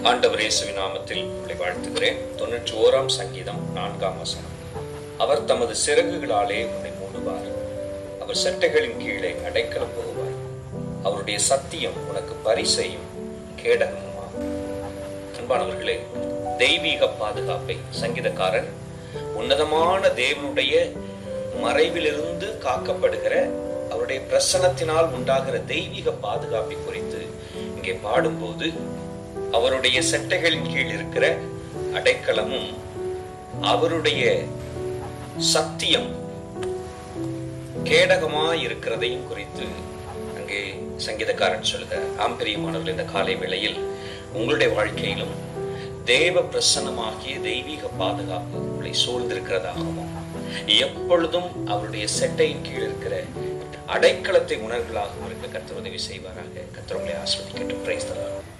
ஆண்டவர் இயேசுவின் நாமத்தில் உங்களை வாழ்த்துகிறேன். 91 சங்கீதம் 4 வசனம். அவர் தமது சிறகுகளாலே உன்னை மூடுவார், அவர் செட்டைகளின் கீழே அடைக்கலம் போவார், அவருடைய சத்தியம் உனக்கு பரிசையும் கேடகமுமாகும். அன்பானவர்களே, தெய்வீக பாதுகாப்பை சங்கீதக்காரன் உன்னதமான தேவனுடைய மறைவிலிருந்து காக்கப்படுகிற அவருடைய பிரசன்னத்தினால் உண்டாகிற தெய்வீக பாதுகாப்பை குறித்து இங்கே பாடும்போது, அவருடைய செட்டைகளின் கீழ் இருக்கிற அடைக்கலமும் அவருடைய சத்தியம் கேடகமாய் இருக்கிறதையும் குறித்து அங்கே சங்கீதக்காரன் சொல்லுகிறார். ஆம்பரியமானவர்கள், இந்த காலை வேளையில் உங்களுடைய வாழ்க்கையிலும் தேவ பிரசன்னமாகிய தெய்வீக பாதுகாப்பு உங்களை சூழ்ந்திருக்கிறதாகவும், எப்பொழுதும் அவருடைய செட்டையின் கீழ் இருக்கிற அடைக்கலத்தை உணர்வுகளாகவும் இருக்க கர்த்தர் உதவி செய்வாராக. கர்த்தர் உங்களை ஆசீர்வதிக்கட்டும். Praise the Lord.